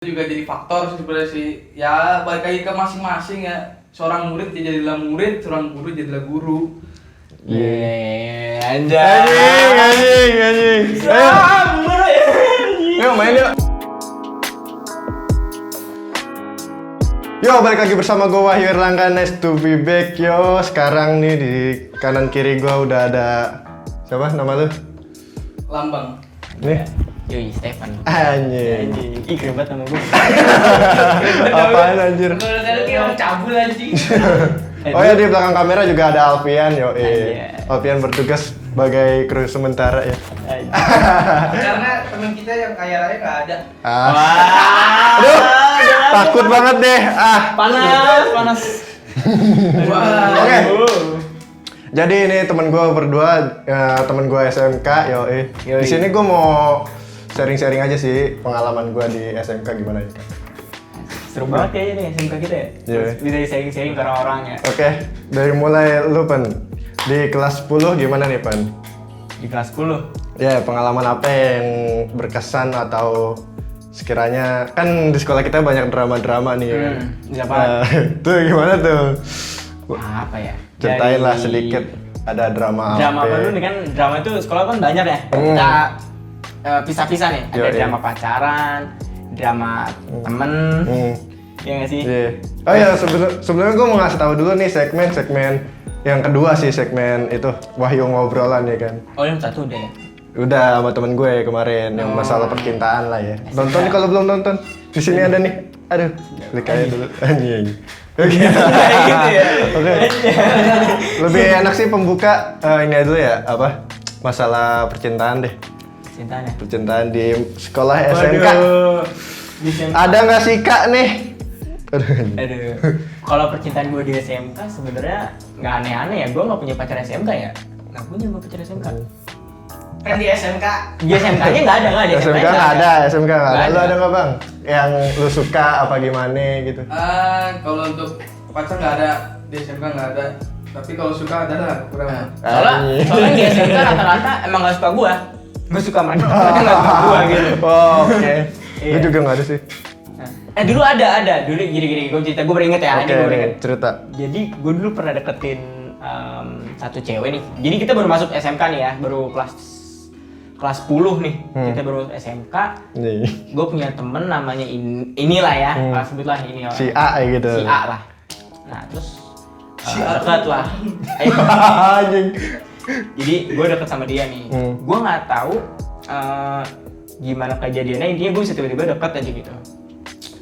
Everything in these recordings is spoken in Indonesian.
juga jadi faktor sih sebenarnya sih. Ya balik lagi ke masing-masing ya. Seorang murid ya jadilah murid, seorang guru jadilah guru. Anjing. Ayo main yuk. Yo, balik lagi bersama gue Wahyu Erlangga, nice to be back yo. Sekarang nih di kanan kiri gue udah ada siapa nama lu? Lambang. Nih. Yoi, Stefan. Anjing. Ih, keren banget sama gue. Apaan anjir? Kalau kayak orang cabul anjing. Oh ya, di belakang kamera juga ada Alfian yo. Anjir. Alfian bertugas sebagai kru sementara ya. Karena teman kita yang kaya raya nggak ada. Aduh, takut banget deh. Panas. Oke. Jadi ini teman gue berdua, teman gue SMK, Di sini gue mau sharing-sharing aja sih pengalaman gue di SMK gimana ya, Kak? Seru banget ya ini SMK kita ya. Iya. Bisa sharing-sharing ke orang-orang ya. Oke, dari mulai lu Pan, di kelas 10 gimana nih Pan? Di kelas 10. Ya, pengalaman apa yang berkesan atau sekiranya, kan di sekolah kita banyak drama-drama nih kan? Siapa? Tuh gimana tuh? Apa ya? Ceritain lah sedikit, ada drama Drama apa dulu nih kan? Drama itu sekolah kan banyak ya. Kita pisah-pisah nih. Ada drama pacaran, drama temen. Iya nggak sih? Iya. Oh ya, sebelumnya gue mau ngasih tahu dulu nih segmen yang kedua sih, segmen itu Wahyu ngobrolan ya kan. Oh yang satu udah ya? Udah sama temen gue kemarin yang masalah percintaan lah ya. Nonton nih kalau belum nonton. Di sini ada nih. Aduh, klik aja dulu. Anjing. Oke. Gitu ya. Oke. Lebih enak sih pembuka ini dulu ya, apa? Masalah percintaan deh. Cintaan ya? Percintaan di sekolah SMK. Di SMK. Ada nggak sih Kak nih? Aduh. Kalau percintaan gue di SMK sebenarnya nggak aneh-aneh ya. Gue nggak punya pacar SMK ya. Nggak punya gue pacar SMK. Kan di SMK. Di SMK-nya nggak ada SMK nggak ada, SMK nggak ada. Nggak Lu ada. ada nggak Bang? Yang lu suka apa gimana gitu? Kalau untuk pacar nggak ada, di SMK nggak ada. Tapi kalau suka ada lah, kurang. Soalnya di SMK rata-rata emang nggak suka gue. Gue suka mereka nggak suka gue gitu. Oh, oke. Iya. Gue juga nggak ada sih. Dulu ada. Dulu gini gue cerita, gue beringet ya. Oke, Ini gue beringet. cerita. Jadi gue dulu pernah deketin satu cewek nih. Jadi kita baru masuk SMK nih ya, baru kelas 10 nih. Kita baru SMK. Nih. Gue punya temen namanya inilah ya, sebutlah ini orang. Si A gitu. Si A lah. Nah terus deket lah. Anjing. Jadi gue deket sama dia nih. Gue nggak tahu gimana kejadiannya. Intinya gue bisa tiba-tiba deket aja gitu.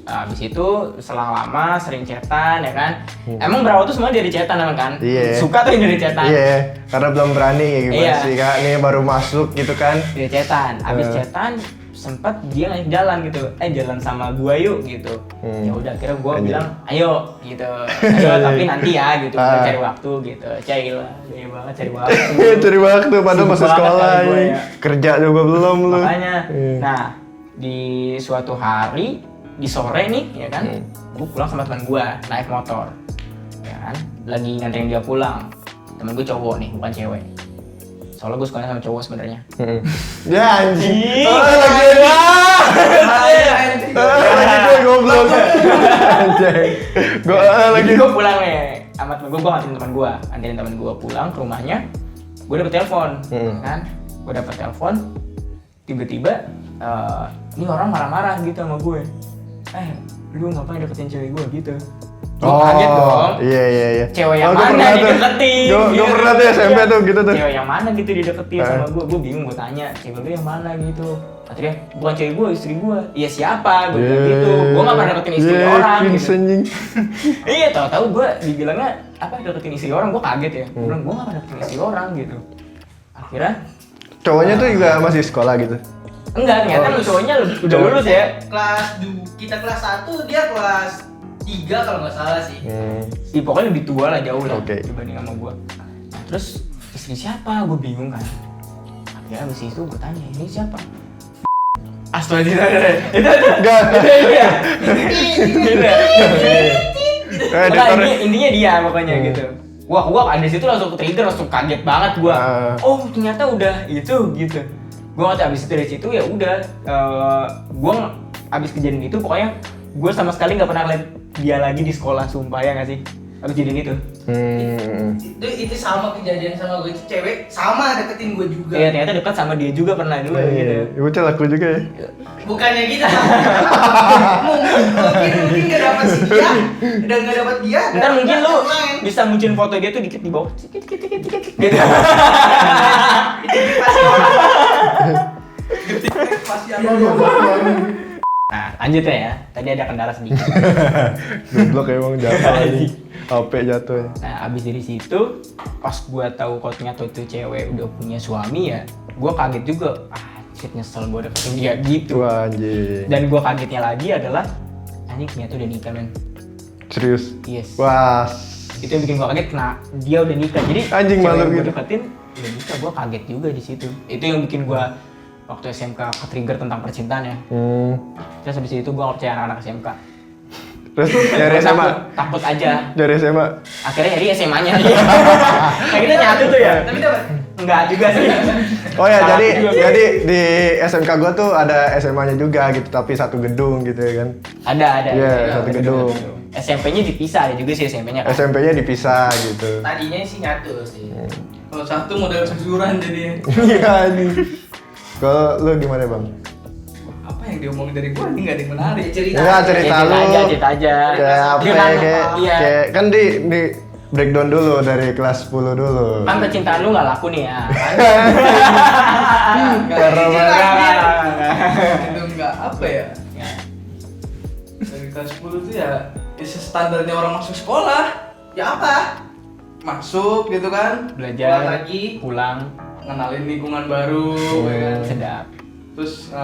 Abis itu selang lama sering chatan ya kan. Emang berawal tuh semua dari chatan emang kan? Iya. Suka tuh dari chatan. Iya, karena belum berani ya gimana Iya. sih Kak, nih baru masuk gitu kan. Dari chatan. Abis chatan sempat dia ngajak jalan gitu. Jalan sama gua yuk gitu. Ya udah akhirnya gua bilang ayo gitu. Ayo tapi nanti ya gitu. Gua cari waktu gitu. Cail lah. Gaya banget cari waktu. Cari waktu padahal Sibuk masih banget sekolah kali gua ini. ya. Kerja juga belum lu. Makanya. Iya. Nah, di suatu hari di sore nih ya kan. Gua pulang sama teman gua naik motor. Ya kan? Lagi nganterin dia pulang. Temen gua cowok nih, bukan cewek. Soalnya gue suka sama cowok sebenarnya. Ya anjing. Anjing. Lagi gue goblok. Anjing. Gue lagi gue pulang nih sama temen gue anterin temen gue pulang ke rumahnya. Gue dapet telepon, kan? Gue dapet telepon, tiba-tiba ini orang marah-marah gitu sama gue. Lu ngapain deketin cewek gue gitu? Gue kaget dong. Iya. Cewek yang gua mana pernah tuh. dideketin? Gue gitu. pernah tuh SMP tuh gitu tuh. Cewek yang mana gitu dideketin sama gue bingung, gue tanya cewek lu yang mana gitu. Akhirnya bukan cewek gue, istri gue. Iya siapa? Gue bilang gitu. Gue gak pernah deketin istri orang gitu. Iya, tahu-tahu gue dibilangnya apa deketin istri orang, gue kaget ya. Gue bilang gue gak pernah deketin istri orang gitu. Akhirnya Cowoknya tuh juga masih sekolah gitu. enggak, ternyata cowoknya udah lulus ya. Kita kelas 1, dia kelas 3 kalau nggak salah sih. Pokoknya lebih tua lah, jauh lah Oke. dibanding sama gue. Nah, terus istri siapa? Gue bingung kan. Akhirnya abis itu gue tanya, ini siapa? Astaga, itu Enggak. ya. Editor. Intinya dia pokoknya gitu. Wah, ada situ langsung ke trigger, langsung kaget banget gue. Oh, ternyata udah itu gitu. Gue nggak tahu abis itu dari situ ya udah. Gue abis kejadian itu pokoknya gue sama sekali nggak pernah lihat dia lagi di sekolah, sumpah ya nggak sih? Abis kejadian itu. Itu sama kejadian sama gue, itu cewek sama deketin gue juga. Iya ternyata dekat sama dia juga pernah dulu gitu. Ibu aku juga ya. Bukannya gitu. mungkin nggak dapat si dia, udah nggak dapat dia. Ntar mungkin lu yang lain. bisa munculin foto dia tuh dikit di bawah, dikit gitu. Pasti ada. Nah lanjut ya, tadi ada kendala sedikit. Goblok emang jatuh lagi. HP jatuh. Nah abis dari situ, pas gua tahu kalau ternyata itu cewek udah punya suami ya, gua kaget juga. Shit, nyesel gua deketin dia gitu. Wah anjing. Dan gua kagetnya lagi adalah anjing ternyata udah nikah men. Serius? Yes. Wah. Itu yang bikin gua kaget, nah dia udah nikah. Jadi Anjing, cewek malu yang gua gitu. deketin udah nikah, gua kaget juga di situ. Itu yang bikin gua waktu SMK ke-trigger tentang percintaan ya. Terus habis itu gua nggak percaya anak-anak SMK. Terus dari Gua SMA? takut aja. Dari SMA? Akhirnya jadi SMA-nya. Kayak kita nyatu tuh ya. Tapi dapat. Enggak juga sih. Oh ya, Salah jadi juga. jadi di SMK gua tuh ada SMA-nya juga gitu, tapi satu gedung gitu ya kan. Ada. Iya, Ada. satu gedung. SMP-nya dipisah, ada juga sih SMP-nya kan. SMP-nya dipisah gitu. Tadinya sih nyatu sih. Kalau satu model kejujuran jadi Iya anjing. Kalau lu gimana, Bang? apa yang diomongin dari gua ini nggak ada yang menarik. Cerita. Enggak, cerita lu. Cerita aja. Kayak apa ya, Gimana? Iya. kayak kan di breakdown dulu dari kelas 10 dulu. Kan percintaan lu nggak laku nih ya. Itu enggak apa ya? Dari kelas 10 tuh ya standarnya orang masuk sekolah. Ya apa? Masuk gitu kan, Pulang Belajar lagi. pulang ngenalin lingkungan baru, ya kan? sedap. Terus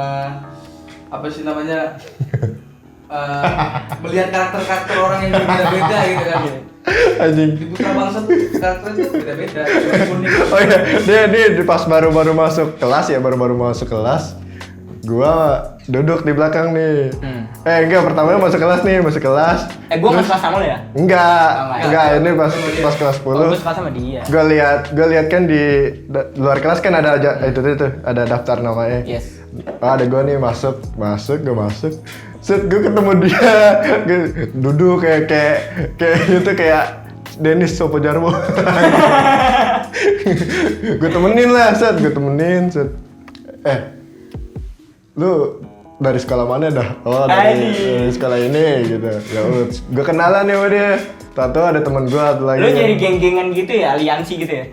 apa sih namanya? Melihat karakter-karakter orang yang berbeda-beda gitu kan. Anjing. Di Putra Bangsa tuh karakternya tuh beda-beda. Unik. Oh iya, dia pas baru-baru masuk kelas ya, baru-baru masuk kelas. Gua duduk di belakang nih. Enggak, pertamanya masuk kelas nih, masuk kelas. Gua nggak suka sama lu ya? Enggak, Oh, enggak, ini pas kelas 10. Gua suka sama dia. Gue lihat kan di luar kelas kan ada itu ada daftar namanya. Yes. Ada gue nih masuk, gue masuk. Set gue ketemu dia, gue duduk kayak gitu kayak Dennis Sopo Jarwo. Gue temenin lah, set. Lu dari sekolah mana dah? Oh dari sekolah ini gitu. Ya udah, gue kenalan ya sama dia. Tahu ada teman gue lagi. Lu nyari geng-gengan gitu ya, aliansi gitu ya?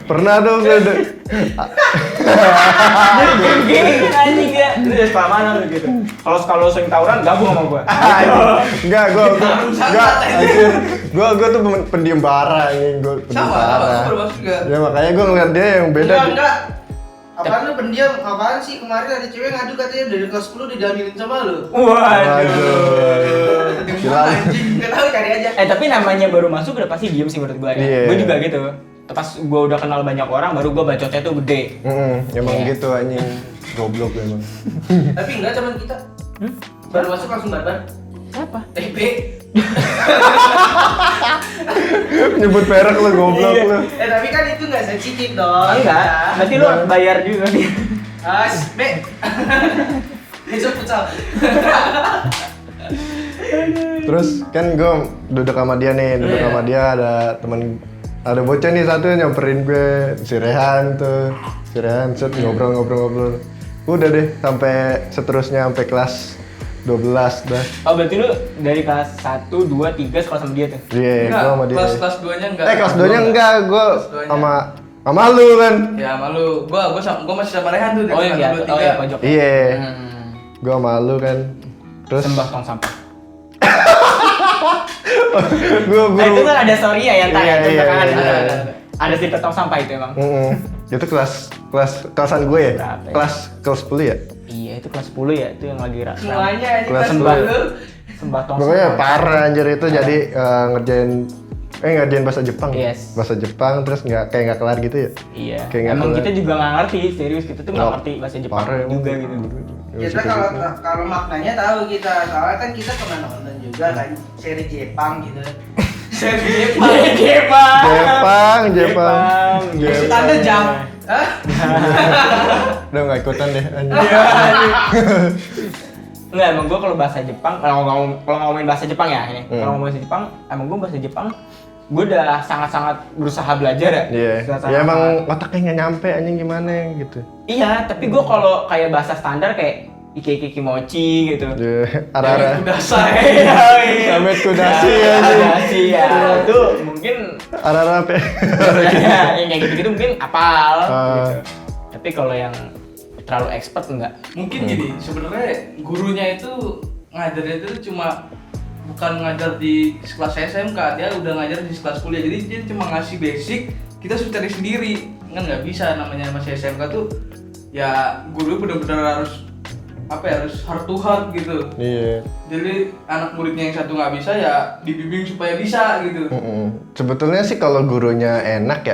Pernah tuh gue Geng-gengan anjing dia. Lu dari sekolah mana lu gitu? Kalau sering tawuran gabung sama gua. enggak, gue tuh pendiam bara ini, gue pendiam Sama, bara. aku bermaksud juga. Ya makanya gue ngeliat dia yang beda. Enggak. Apaan lu pendiam? Apaan sih? Kemarin ada cewek ngadu katanya dari kelas 10 didamelin sama lu. Waduh. Gila. Anjing, enggak tahu cari aja. Tapi namanya baru masuk udah pasti diem sih menurut gua ya. Iya. Gua juga gitu. Pas gua udah kenal banyak orang baru gua bacotnya tuh gede. Emang Iya. gitu anjing. Goblok emang. Tapi enggak teman kita. Baru masuk langsung barbar. Siapa? TP. Nyebut merek lu goblok lu. Tapi kan itu enggak sensitif dong. Enggak. Berarti lu bayar juga nih. B. Besok futsal. Terus kan gue duduk sama dia nih, sama dia ada bocah nih satu nyamperin gue, si Rehan set ngobrol. Udah deh sampai seterusnya sampai kelas 12 dah. Oh berarti lu dari kelas 1, 2, 3 sekolah sama dia tuh? Iya, gue sama dia. Kelas 2-nya enggak. Kelas 2-nya enggak, gue Kelas 2-nya. sama lu kan. Ya malu. Gua masih sama Rehan tuh Oh yang kelas di atas, 2, 3. oh ya pojok. Iya, gue sama lu kan. Terus Sembah tong sampah. gue Itu kan ada story ya yang tanya Iya, itu iya, belakangan iya, ada. iya. Ada cerita tong sampah itu emang. itu kelasan gue ya? Berapa ya? Kelas 10 ya? Iya itu kelas 10 ya, itu yang lagi Semuanya ini Kelas kan sembah. dulu. Sembah tong Pokoknya sampah. parah anjir itu jadi ngerjain bahasa Jepang. Yes. Bahasa Jepang terus nggak kelar gitu ya. Iya. Kayak nggak Emang kelar. kita juga nggak ngerti, serius kita tuh nggak Oh, ngerti bahasa Jepang parah emang. juga gitu. Kita kalau maknanya tahu kita, soalnya kan kita pernah nonton juga kan seri Jepang gitu. Seri Jepang. Jepang. Jepang. Maksud Anda jam. Udah nggak ikutan deh anjing. Enggak, emang gue kalau bahasa Jepang, kalau ngomongin bahasa Jepang ya ini. Kalau ngomongin bahasa Jepang, emang gue bahasa Jepang gue udah sangat-sangat berusaha belajar ya. Iya. Ya emang otaknya nggak nyampe anjing gimana gitu. Iya, tapi gue kalau kayak bahasa standar kayak Ike kimochi gitu. Iya, ara-ara. Kudasai. Samet kudasi anjing. Kudasi ya. Itu mungkin Ara-ara apa? ya, yang kayak gitu-gitu mungkin apal Ah. gitu. Tapi kalau yang terlalu expert enggak. Mungkin gini, sebenarnya gurunya itu ngajarnya itu cuma bukan ngajar di kelas SMK, dia udah ngajar di kelas kuliah. Jadi dia cuma ngasih basic, kita harus cari sendiri. Kan nggak bisa, namanya masih SMK tuh ya guru benar-benar harus apa ya, harus heart to heart gitu. Iya. Jadi anak muridnya yang satu nggak bisa ya dibimbing supaya bisa gitu. Sebetulnya sih kalau gurunya enak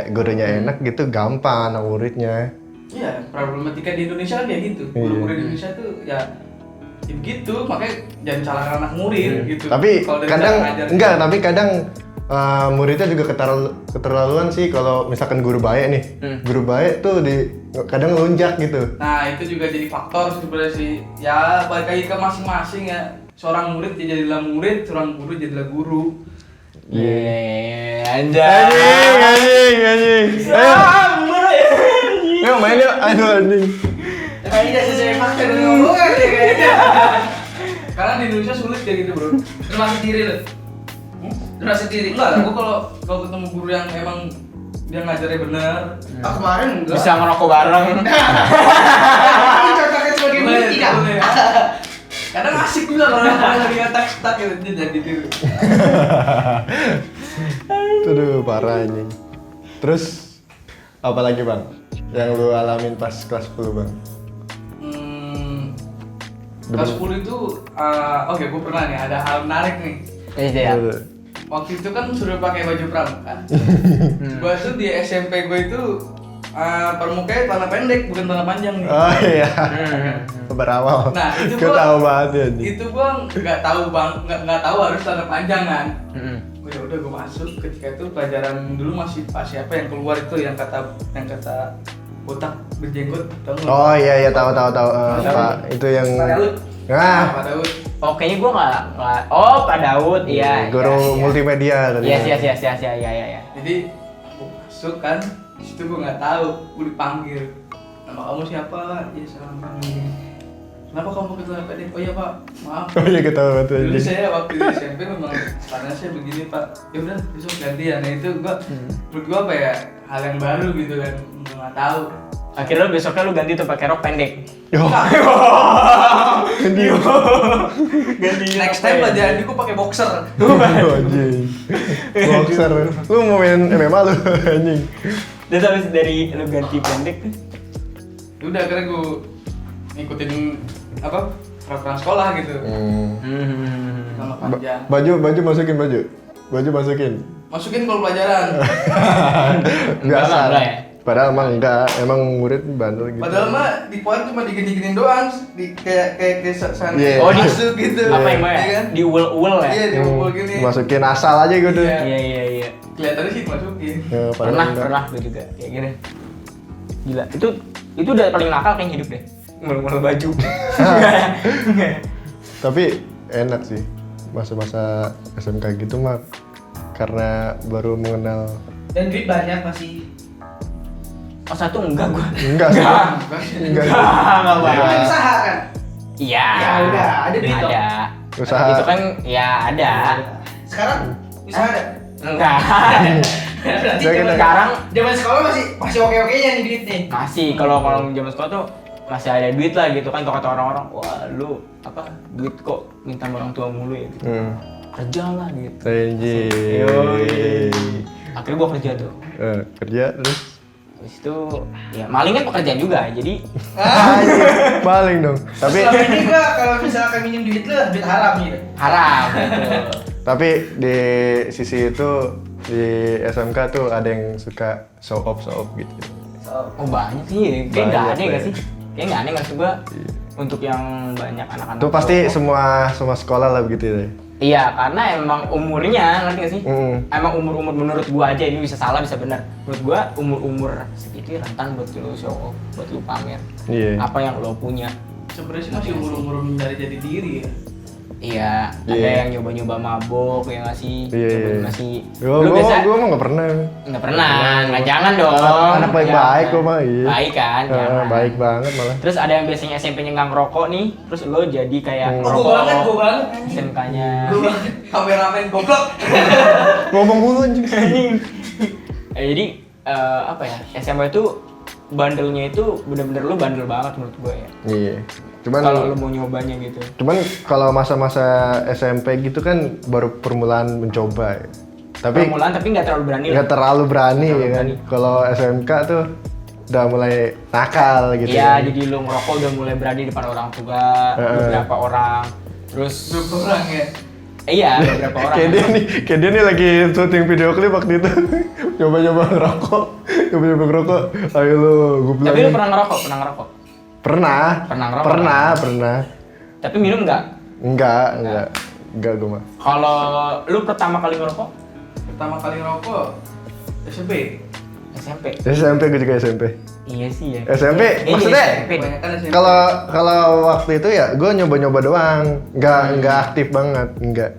gitu gampang anak muridnya. Iya, problematika di Indonesia kan kayak gitu. Guru-guru di Indonesia tuh ya begitu, makanya jangan salahkan anak murid gitu. Tapi Kalau dari kadang cara ngajar enggak, gitu. tapi kadang muridnya juga keterlaluan sih kalau misalkan guru baik nih. Guru baik tuh kadang lunjak gitu. Nah itu juga jadi faktor sebenarnya sih. Ya balik lagi ke masing-masing ya. Seorang murid ya jadilah murid, seorang guru jadilah guru. Anjing. Ayo main yuk, aduh anjing. Tapi tidak sesuai fakta dan omongan ya kayaknya. Karena di Indonesia sulit kayak gitu bro. Termasuk diri lu. Termasuk diri. Enggak lah, gua kalau ketemu guru yang emang dia ngajarnya bener. Ah kemarin enggak. Bisa ngerokok bareng. Ini cocoknya sebagai murid tidak. Boleh ya. Kadang asik juga kalau orang lagi ngetak-tak gitu, dia jadi tiru. Aduh parah anjing. Terus apa lagi bang yang lu alamin pas kelas 10 bang? Kelas 10 itu, oke gue pernah nih, ada hal menarik nih. Iya. Waktu itu kan sudah pakai baju pramuka. Gue tuh di SMP gue itu permukanya celana pendek, bukan celana panjang nih. Oh iya. Berawal. Nah itu gue tahu banget ya. Itu gue nggak tahu bang, nggak tahu harus celana panjang kan. Gue ya udah gue masuk. Ketika itu pelajaran dulu masih pas siapa yang keluar itu yang kata botak berjenggot, tahu nggak? Oh iya tahu. Pak itu yang. Pak Daud. Nah, Pak Daud. Oh kayaknya gue nggak. Oh Pak Daud, iya. guru multimedia tadi. Iya. Jadi aku masuk kan, di situ gue nggak tahu, gue dipanggil. Nama kamu siapa? Ya sama ini. Kenapa kamu pakai celana pendek? Oh iya pak, maaf. Oh iya ketawa banget Dulu anjing. saya waktu di SMP memang celananya saya begini pak. Ya udah besok ganti ya. Nah itu gua, menurut gua apa ya, hal yang baru gitu kan, gua nggak tahu. Akhirnya besoknya lu ganti tuh pakai rok pendek. Yo. Ganti. Next time pelajaran ini gua pakai boxer. Anjing. Boxer. Lu mau main MMA lu anjing. Terus habis dari lu ganti pendek tuh. Ya udah akhirnya gua ngikutin apa peraturan sekolah gitu. Sama panjang. Baju masukin baju. Masukin kalau pelajaran. Biasa. Enggak ya? Padahal emang enggak, emang murid bandel gitu. Padahal mah di poin cuma digini-giniin doang, kayak sana Yeah. Oh, masuk gitu. Apa yang Iya kan? di uel ya? Iya, diumpul gini. Masukin asal aja gitu. Iya. Iya. Kelihatannya sih masukin. Ya, padahal enggak. Pernah gue juga kayak gini. Gila, itu udah paling nakal kayaknya hidup deh. Ngulur baju. Tapi enak sih masa-masa SMK gitu mah karena baru mengenal. Dan duit banyak masih. Oh satu enggak gua. Enggak sih. Enggak. Enggak Itu banget. usaha kan? Iya. Ya udah, ada duit dong. Ada. Usaha. Itu kan ya ada. Sekarang usaha ada. Enggak. Berarti Udah, kita- zaman sekolah masih oke-okenya nih duit nih. Masih kalau zaman sekolah tuh masih ada duit lah gitu kan, kata orang-orang, wah lu apa duit kok minta sama orang tua mulu ya gitu. Kerja lah gitu. Anjing. Yoi. Akhirnya gua kerja tuh. Kerja terus Habis itu ya maling kan pekerjaan juga, jadi paling dong. Tapi Selama ini gua kalau misalkan minjem duit lu, duit haram gitu. haram gitu. tapi di sisi itu di SMK tuh ada yang suka show off gitu. Oh banyak sih, kayak nggak Banyak, aneh nggak ya. sih? Kayak nggak aneh nggak sih gua untuk yang banyak anak-anak. Itu pasti cowok. semua sekolah lah begitu ya. Iya, karena emang umurnya, ngerti gak sih? Emang umur-umur menurut gua aja, ini bisa salah, bisa benar. Menurut gua umur-umur segitu ya rentan buat lu show off, buat lu pamer. Iya. Apa yang lo punya. Sebenarnya sih masih umur-umur mencari jati diri ya. Iya, ada Iya. yang nyoba-nyoba mabok, ya nggak sih? Iya. Masih. Gue mah nggak pernah. Nggak pernah, nggak jangan dong. Anak baik-baik Jangan. gua mah, iya. Baik kan, jangan. Baik banget malah. Terus ada yang biasanya SMP-nya nggak ngerokok nih, terus lo jadi kayak Gue ngerokok. banget. SMK-nya. Gue banget. Kameramen goblok. Ngomong mulu anjing. Jadi apa ya? SMA itu bandelnya itu bener-bener lo bandel banget menurut gue ya. Iya. Cuman Kalau lo mau nyobanya gitu. Cuman kalau masa-masa SMP gitu kan baru permulaan mencoba ya. Tapi Permulaan tapi nggak terlalu berani. nggak terlalu berani Nggak ya terlalu kan. berani. Kalau SMK tuh udah mulai nakal gitu. Iya, kan. jadi lo ngerokok udah mulai berani depan orang tua, beberapa orang. Terus Berapa orang ya? iya, beberapa orang. Kayak dia nih lagi syuting video klip waktu itu. Coba-coba ngerokok. Coba-coba ngerokok. Ayo lu, gue bilang. Tapi lo pernah ngerokok? Pernah ngerokok? Pernah. Pernah ngerokok? Pernah. Tapi minum nggak? Enggak gue mah. Kalau lu pertama kali ngerokok? Pertama kali ngerokok SMP. SMP. SMP gue juga SMP. Iya sih ya. SMP, Iya, maksudnya SMP. Kebanyakan SMP. Kalau waktu itu ya gue nyoba-nyoba doang, nggak aktif banget, nggak.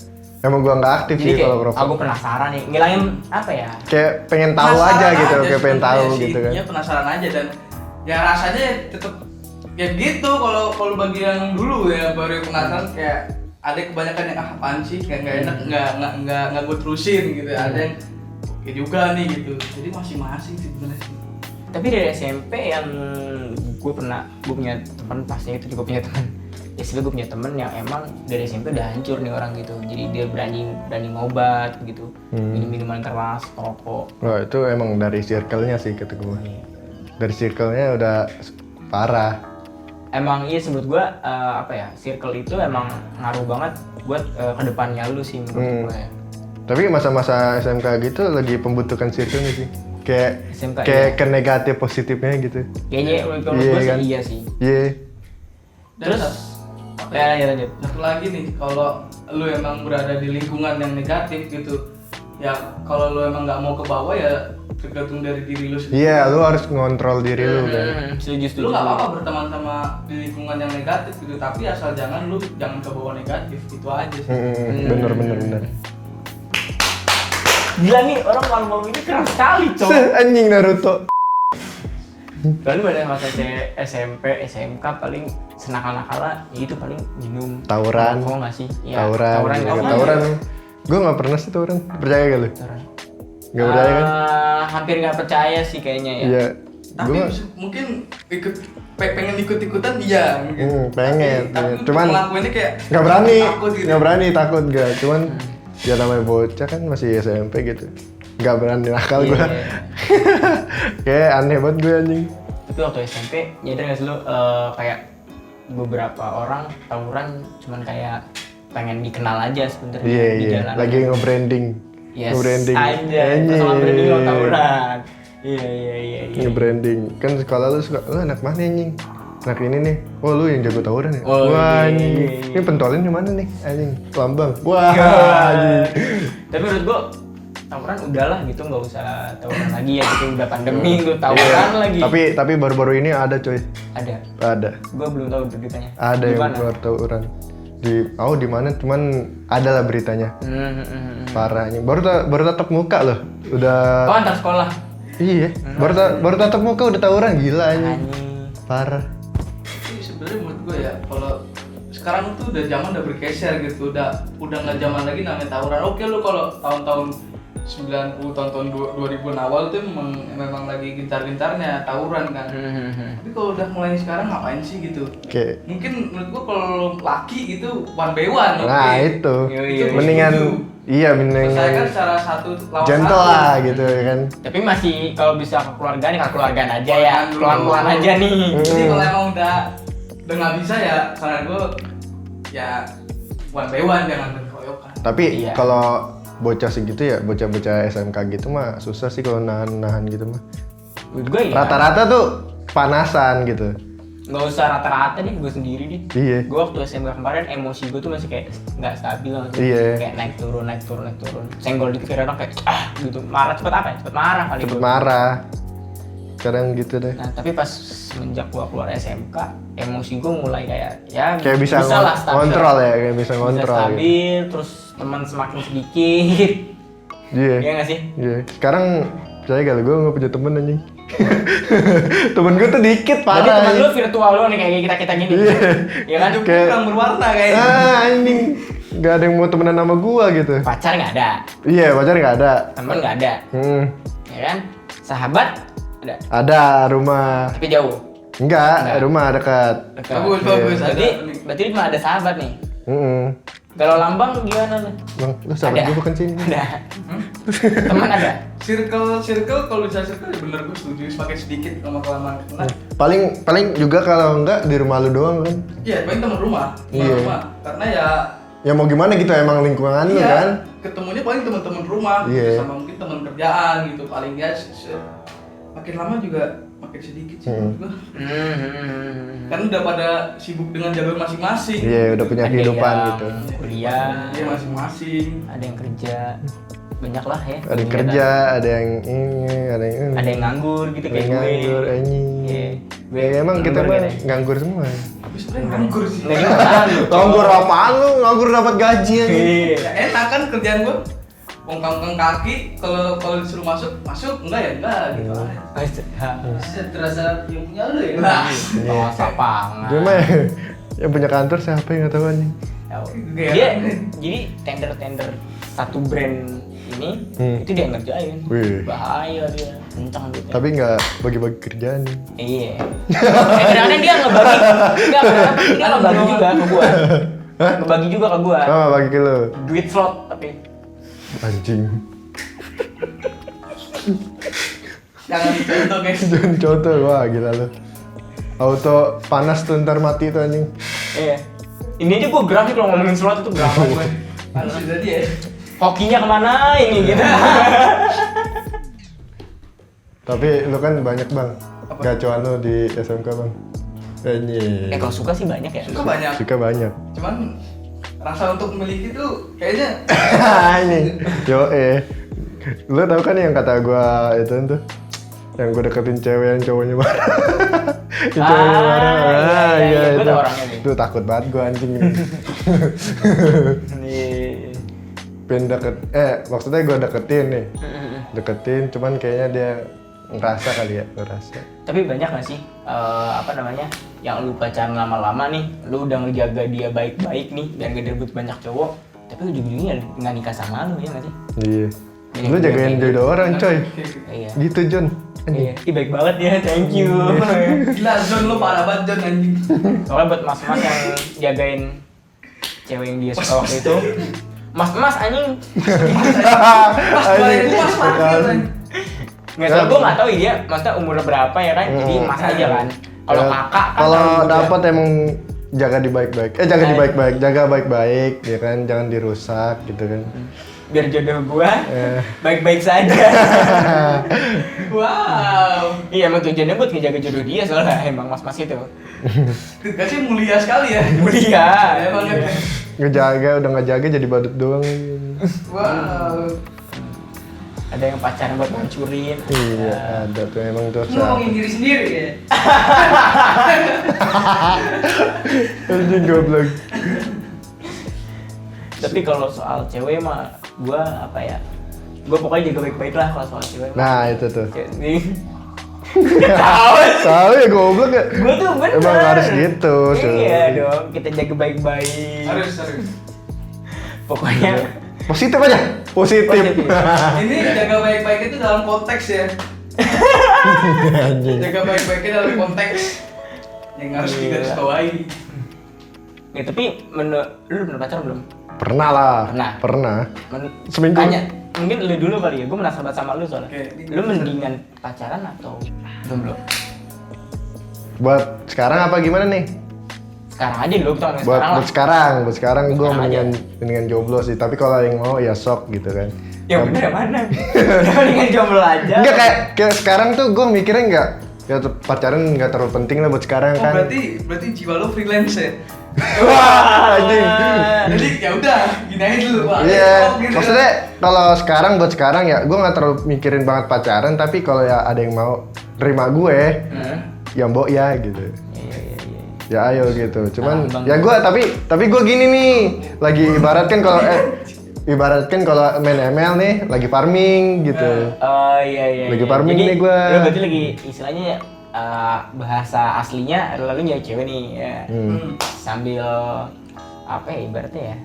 Emang gue nggak aktif Jadi sih kayak, kalau ngerokok. aku penasaran nih, ngilangin apa ya? Kayak pengen tahu Penasaran aja gitu, kayak pengen tahu sebenarnya sih. gitu kan. Iya penasaran aja dan ya rasanya tetep ya gitu kalau bagi yang dulu ya baru yang penasaran kayak ada kebanyakan yang apaan sih kayak nggak enak nggak gue terusin gitu ada yang oke juga nih gitu jadi masing-masing sih sebenarnya sih. Tapi dari SMP yang gue punya teman pastinya itu juga punya teman. SMP gue punya temen yang emang dari SMP udah hancur nih orang gitu. Jadi dia berani ngobat gitu, minum minuman keras, rokok. Wah itu emang dari circle-nya sih kata gue. Dari circle-nya udah parah. Emang iya menurut gue apa ya, circle itu emang ngaruh banget buat kedepannya lu sih menurut gue ya. Tapi masa-masa SMK gitu lagi pembentukan circle-nya sih. Kayak SMK, ke negatif positifnya gitu. Kayaknya menurut Iya, gue kan? sih iya sih. Iya. Dan Terus? apa Ya lanjut. satu lagi nih kalau lu emang berada di lingkungan yang negatif gitu ya kalau lu emang nggak mau ke bawah ya tergantung dari diri lu sendiri. Iya, lu harus ngontrol diri lu kan. Setuju. Lu nggak apa-apa berteman sama di lingkungan yang negatif gitu tapi asal jangan ke bawah negatif itu aja sih. Bener. Gila nih orang malam-malam ini keras sekali coy. Anjing Naruto. Lalu pada masa SMP, SMK paling senakal-nakalnya ya itu paling minum. Tawuran. Rokok nggak sih? Iya, Tawuran. tawuran. Gue nggak pernah sih tawuran. Percaya gak lu? Tawuran. Gak percaya kan? Hampir nggak percaya sih kayaknya ya. Iya. Tapi Gua mungkin pengen ikut-ikutan iya mungkin. pengen. Tapi Cuman ngelakuinnya kayak nggak berani. takut gitu. Nggak berani, takut gak. Cuman ya namanya bocah kan masih SMP gitu. Nggak berani nakal gue. Iya. Kayak aneh banget gue anjing. Tapi waktu SMP nyadar nggak sih lu kayak beberapa orang tawuran cuman kayak pengen dikenal aja sebenarnya di Iya. jalan. Lagi nge-branding. Yes, Nge-branding. aja. Sama branding lo tawuran. Iya. Nge-branding. Kan sekolah lu suka, lu anak mana anjing? Anak ini nih. Oh, lu yang jago tawuran ya? Oh, Wah, iya. anjing. Ini pentolin di mana nih? Anjing. Lambang. Wah, anjing. Tapi menurut gua tawuran udahlah gitu, nggak usah tawuran lagi ya, itu udah pandemi lu tawuran lagi. Tapi baru-baru ini ada coy. Ada. Gua belum tahu beritanya. Ada yang Gimana? keluar tawuran. Di mana? Cuman ada lah beritanya. Parah anjing. Baru tatap muka loh. Udah. Oh, antar sekolah. Iya. Baru tatap muka udah tawuran, gila anjing. Anjing. Parah. Tapi sebenarnya menurut gue ya kalau sekarang tuh udah zaman udah bergeser gitu udah nggak zaman lagi namanya tawuran. Oke lu kalau tahun-tahun 90 tahun-tahun 2000 awal itu memang lagi gencar-gencarnya tawuran kan. Tapi kalau udah mulai sekarang ngapain sih gitu? Oke. Mungkin menurut gua kalau laki itu one by one. Nah, oke. itu. Iya. Mendingan Selesaikan mendingan secara satu lawan gentle satu. lah gitu ya kan. Tapi masih kalau bisa kekeluargaan ya kekeluargaan aja ya. Keluargaan dulu. Pelan-pelan aja nih. Jadi kalau emang udah nggak bisa ya saran gua ya one by one jangan berkeroyokan. Tapi Iya. kalau bocah segitu ya, bocah-bocah SMK gitu mah susah sih kalau nahan gitu mah. Menurut gue ya. Rata-rata tuh panasan gitu. Nggak usah rata-rata nih, gue sendiri nih. Iya. Gue waktu SMK kemarin emosi gue tuh masih kayak nggak stabil langsung. Iya. Kayak naik turun. Senggol dikit kadang kayak gitu. Marah cepet apa ya? Cepet marah kali Cepet gua. marah. Kadang gitu deh. Nah tapi pas semenjak gue keluar SMK, emosi gue mulai kayak ya Kayak bisa lah stabil. ngontrol ya, kayak bisa Bisa ngontrol gitu. stabil, terus teman semakin sedikit. Iya. Iya nggak sih? Iya. Sekarang saya kalau gue nggak punya temen anjing. Temen gue tuh dikit Berarti parah. teman lu anjing. virtual lu nih kayak kita gini. Iya. Iya kan? Hidup Kayak- kurang berwarna kayaknya. Anjing. Gak ada yang mau temenan sama gua gitu. Pacar nggak ada, Iya, pacar nggak ada. teman nggak ada, ya kan? Sahabat ada, Ada rumah. tapi jauh. Enggak, rumah dekat. Dekat. Bagus, Iya. bagus. Berarti cuma ada sahabat nih. Kalau Kalau lambang gimana nih? Bang, lu sahabat Ada. gua bukan sini. Ada. Teman ada. Circle kalau bisa circle ya bener gue setuju semakin sedikit lama-kelamaan kena. Paling juga kalau enggak di rumah lu doang kan. Iya, paling teman rumah. Iya. Karena ya Ya mau gimana gitu emang lingkungan lu iya, kan. ketemunya paling teman-teman rumah, Iya. sama mungkin teman kerjaan gitu paling ya. Makin lama juga makin sedikit sih menurut gua. Kan udah pada sibuk dengan jalur masing-masing. Iya, udah punya Ada kehidupan yang gitu. kuliah, Iya masing-masing. ada yang kerja, banyak lah ya. Ada yang kegiatan. kerja, ada yang ini, ada yang ini. Ada yang nganggur gitu Ada kayak yang gue. nganggur, anjing. Iya. Ya, emang kita nganggur mah gitu. nganggur semua. Tapi sebenarnya nganggur sih. Nggak gimana lu? Nganggur apaan lu? Nganggur dapat gaji aja. Iya. Ya enak kan kerjaan gua. Pongkang kaki kalau disuruh masuk enggak ya enggak gitu aja. Terasa yang punya lu ya. Nah, Oh, sapangan. Dia mah yang punya kantor siapa yang nggak tahu anjing. Dia jadi tender satu brand ini itu dia ngerjain. Wih. Bahaya dia, kencang gitu. Tapi nggak bagi-bagi kerjaan. Iya. Kadang-kadang dia ngebagi, enggak kadang-kadang dia ngebagi juga ke gua. Ngebagi juga ke gua. Oh, bagi ke lu. Duit slot tapi. Anjing. jangan dicontoh guys. Jangan contoh, wah gila lu. Auto panas tuh ntar mati tuh anjing. Iya. Ini aja gua grafik kalau ngomongin slot itu grafik gue. Harus jadi ya. Hokinya kemana ini gitu. Tapi lu kan banyak bang. Gacuan lu di SMK bang. Anjing. Kalau suka sih banyak ya. Suka banyak. Suka banyak. Cuman rasa untuk memiliki tuh kayaknya Anjing. Yo lu tau kan yang kata gua itu tuh, yang gua deketin cewek yang cowoknya marah. Yang cowoknya marah. iya, gua itu. tau orangnya nih. Itu takut banget gua anjing. Nih. Pengen deket, maksudnya gua deketin nih. Deketin, cuman kayaknya dia ngerasa kali ya, ngerasa. Tapi banyak gak sih apa namanya yang lu pacaran lama-lama nih, lu udah ngejaga dia baik-baik nih dan gak direbut banyak cowok, tapi ujung-ujungnya nggak nikah sama lu ya nggak sih? Iya. Jadi Lu gua jagain kayak jodoh orang coy. Iya. Gitu John. Iya. Ih, baik banget ya, thank you. gila John lu parah banget John anjing. Soalnya buat mas-mas yang jagain cewek yang dia suka waktu itu, mas-mas anjing. Pas balik gua pas parkir anjing. Nggak tahu, gue nggak tahu dia, maksudnya umurnya berapa ya kan, jadi mas aja kan. Kalau kakak kan kalau harus muda. dapat emang jaga di baik-baik. Jaga di baik-baik, jaga baik-baik ya kan, jangan dirusak gitu kan. Biar jodoh gua baik-baik saja. Wow. Iya emang tujuannya buat ngejaga jodoh dia soalnya emang mas-mas itu Tugasnya mulia sekali ya. mulia. Emang Iya. Ngejaga, udah ngejaga jadi badut doang. Wow. Ada yang pacaran buat ngancurin. Iya, ada tuh emang Lu dosa. ngomongin diri sendiri ya. Anjing goblok. Tapi kalau soal cewek mah gua apa ya? Gua pokoknya jaga baik-baik lah kalau soal cewek. Nah, itu tuh. Nih. Tahu. Tahu ya goblok ya. Gua tuh bener. Emang harus gitu, tuh. Iya dong, kita jaga baik-baik. Harus. Pokoknya Positif aja. Positif. Positif. Ini jaga baik-baik itu dalam konteks ya. Anjing. Jaga baik-baiknya dalam konteks yang harus digarisbawahi. ya, tapi lu pernah pacaran belum? Pernah lah. Pernah. Pernah. Seminggu. Tanya, mungkin lu dulu kali ya, gue penasaran sama lu soalnya. Oke. Lu mendingan pacaran atau belum? Buat sekarang apa gimana nih? Sekarang aja dulu, kita ngomongin Buat sekarang lah. buat sekarang gue Sekarang mendingan jomblo sih. Tapi kalau yang mau ya sok gitu kan. Ya bener mana? Mendingan jomblo aja. Enggak kayak sekarang tuh gue mikirnya enggak ya pacaran nggak terlalu penting lah buat sekarang Oh, kan. berarti jiwa lo freelance ya? Wah, anjing. Jadi ya udah, gini aja dulu Pak. Iya, Gitu. maksudnya kalau sekarang buat sekarang ya gue nggak terlalu mikirin banget pacaran, tapi kalau ya ada yang mau terima gue, ya mbok ya gitu. Ya ayo gitu. Cuman ya gue tapi gue gini nih, lagi ibaratkan kalau main ML nih lagi farming gitu. Oh iya. Lagi farming Jadi, nih gua. lu berarti lagi istilahnya bahasa aslinya lalu nyari cewek nih ya. Sambil apa ya ibaratnya ya.